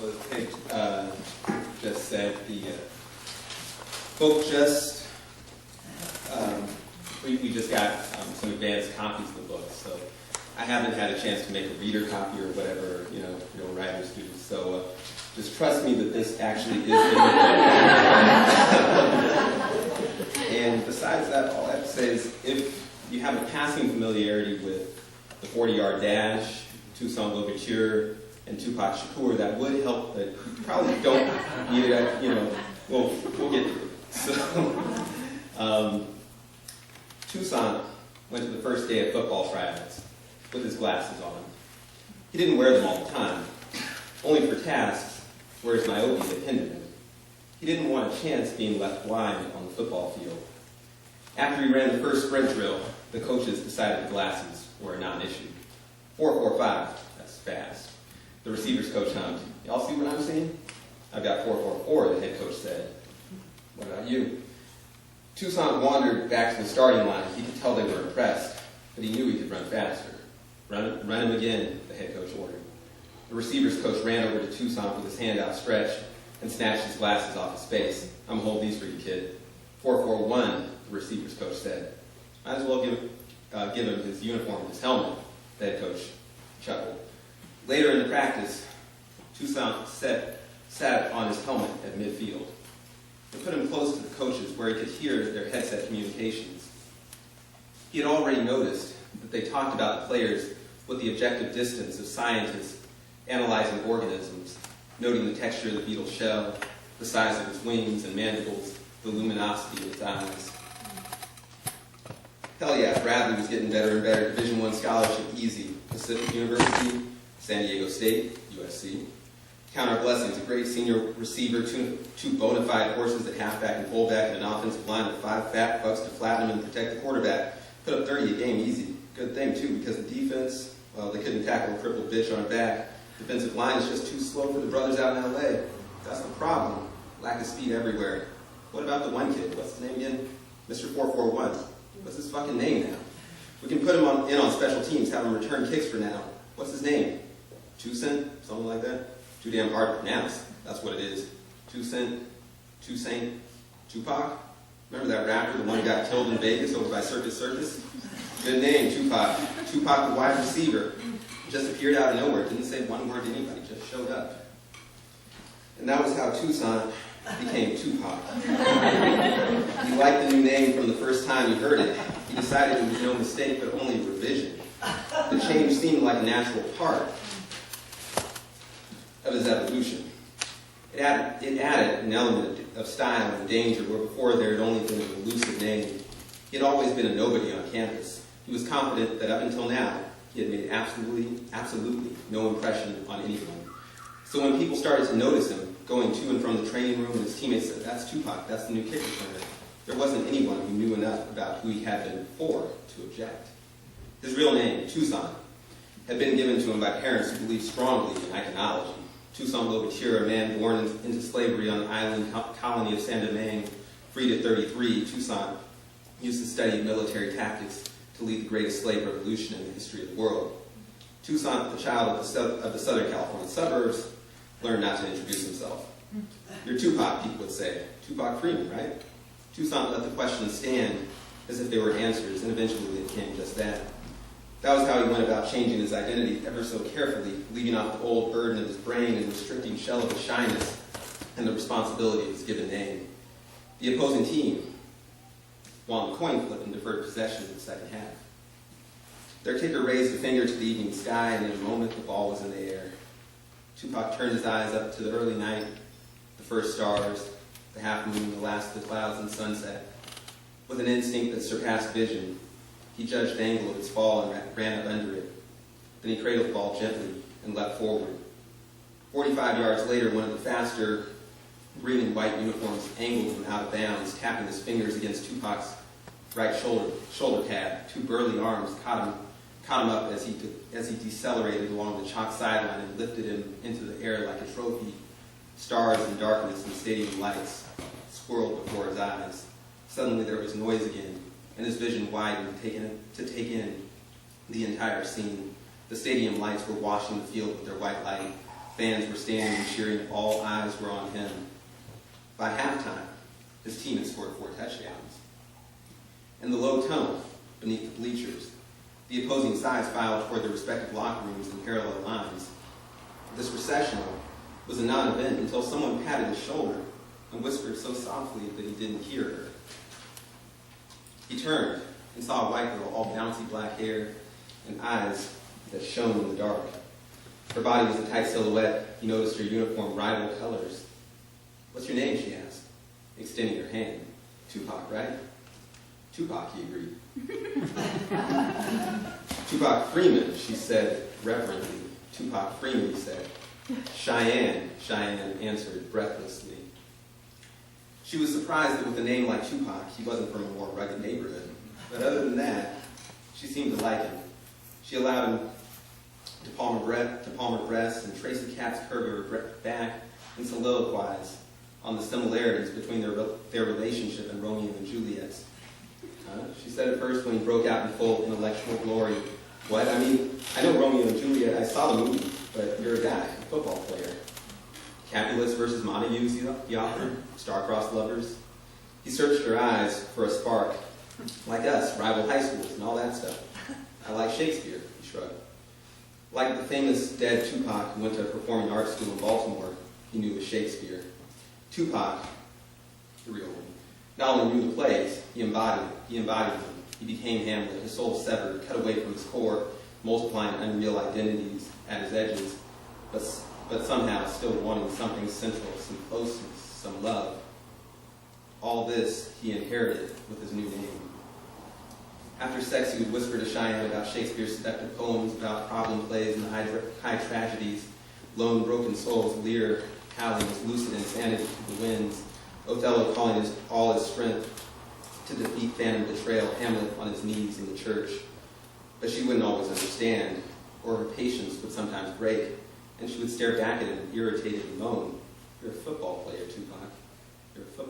Well, as Peg just said, the book just, we just got some advanced copies of the book, so I haven't had a chance to make a reader copy or whatever, writers do. So just trust me that this actually is in the book. And besides that, all I have to say is if you have a passing familiarity with the 40-yard dash, Toussaint Louverture, and Tupac Shakur, that would help, but you probably don't need it, we'll get to it. So, Toussaint went to the first day of football tryouts with his glasses on. He didn't wear them all the time, only for tasks where his myopia had hindered him. He didn't want a chance being left blind on the football field. After he ran the first sprint drill, the coaches decided the glasses were a non-issue. 4.45, that's fast. The receivers coach hummed. Y'all see what I'm seeing? I've got 4.44, the head coach said. What about you? Toussaint wandered back to the starting line. He could tell they were impressed, but he knew he could run faster. Run him again, the head coach ordered. The receivers coach ran over to Toussaint with his hand outstretched and snatched his glasses off his face. I'm gonna hold these for you, kid. 4.41, the receivers coach said. Might as well give him his uniform and his helmet, the head coach chuckled. Later in the practice, Toussaint sat on his helmet at midfield. They put him close to the coaches where he could hear their headset communications. He had already noticed that they talked about the players with the objective distance of scientists analyzing organisms, noting the texture of the beetle's shell, the size of its wings and mandibles, the luminosity of its eyes. Hell yeah, Bradley was getting better and better. Division I scholarship easy. Pacific University, San Diego State, USC. Count our blessings, a great senior receiver, two bona fide horses at halfback and fullback, and an offensive line with 5 fat bucks to flatten him and protect the quarterback. Put up 30 a game easy. Good thing, too, because the defense, well, they couldn't tackle a crippled bitch on her back. Defensive line is just too slow for the brothers out in L.A. That's the problem. Lack of speed everywhere. What about the one kid? What's his name again? Mr. 441. What's his fucking name now? We can put him in on special teams, have him return kicks for now. What's his name? Toussaint? Something like that? Too damn hard to pronounce. That's what it is. Toussaint, Tupac? Remember that rapper, the one who got killed in Vegas over by Circus Circus? Good name, Tupac. Tupac, the wide receiver. Just appeared out of nowhere. Didn't say one word to anybody. Just showed up. And that was how Toussaint became Tupac. He liked the new name from the first time he heard it. He decided it was no mistake, but only a revision. The change seemed like a natural part of his evolution. It added an element of style and danger where before there had only been an elusive name. He had always been a nobody on campus. He was confident that up until now, he had made absolutely no impression on anyone. So when people started to notice him going to and from the training room and his teammates said, "That's Tupac, that's the new kick returner," there wasn't anyone who knew enough about who he had been before to object. His real name, Toussaint, had been given to him by parents who believed strongly in iconology. Toussaint Louverture, a man born into slavery on the island colony of Saint-Domingue, freed at 33, Toussaint used to study military tactics to lead the greatest slave revolution in the history of the world. Toussaint, the child of the Southern California suburbs, learned not to introduce himself. "You're Tupac," people would say. "Tupac Freeman, right?" Toussaint let the questions stand as if they were answers, and eventually they became just that. That was how he went about changing his identity ever so carefully, leaving off the old burden of his brain and restricting shell of his shyness and the responsibility of his given name. The opposing team won the coin flip and deferred possession in the second half. Their kicker raised a finger to the evening sky, and in a moment the ball was in the air. Tupac turned his eyes up to the early night, the first stars, the half moon, the last of the clouds, and sunset. With an instinct that surpassed vision, he judged the angle of its fall and ran up under it. Then he cradled the ball gently and leapt forward. 45 yards later, one of the faster green and white uniforms angled him out of bounds, tapping his fingers against Tupac's right shoulder pad. 2 burly arms caught him up as he decelerated along the chalk sideline and lifted him into the air like a trophy. Stars and darkness and stadium lights swirled before his eyes. Suddenly there was noise again, and his vision widened to take in the entire scene. The stadium lights were washing the field with their white light. Fans were standing and cheering. All eyes were on him. By halftime, his team had scored 4 touchdowns. In the low tunnel beneath the bleachers, the opposing sides filed toward their respective locker rooms in parallel lines. This recessional was a non-event until someone patted his shoulder and whispered so softly that he didn't hear her. He turned and saw a white girl, all bouncy black hair and eyes that shone in the dark. Her body was a tight silhouette. He noticed her uniform rival colors. "What's your name?" she asked, extending her hand. "Tupac, right?" "Tupac," he agreed. "Tupac Freeman," she said reverently. "Tupac Freeman," he said. "Cheyenne," Cheyenne answered breathlessly. She was surprised that with a name like Tupac, he wasn't from a more rugged neighborhood. But other than that, she seemed to like him. She allowed him to palm her breast and trace the cat's curve of her back and soliloquize on the similarities between their relationship and Romeo and Juliet's. She said at first when he broke out in full intellectual glory, "What? I mean, I know Romeo and Juliet. I saw the movie, but you're a guy, a football player." "Capulets versus Montagues," he offered. "Star-crossed lovers." He searched her eyes for a spark. "Like us, rival high schools and all that stuff." "I like Shakespeare," he shrugged. Like the famous dead Tupac who went to a performing arts school in Baltimore, he knew was Shakespeare. Tupac, the real one, not only knew the plays, he embodied them. He became Hamlet, his soul severed, cut away from his core, multiplying unreal identities at his edges, but somehow still wanting something central, some closeness, some love. All this he inherited with his new name. After sex, he would whisper to Cheyenne about Shakespeare's seductive poems, about problem plays and high tragedies. Lone broken souls, Lear howling his lucid insanity to the winds, Othello calling all his strength to defeat phantom betrayal, Hamlet on his knees in the church. But she wouldn't always understand, or her patience would sometimes break, and she would stare back at him, irritated and moan, "You're a football player, Tupac. You're a football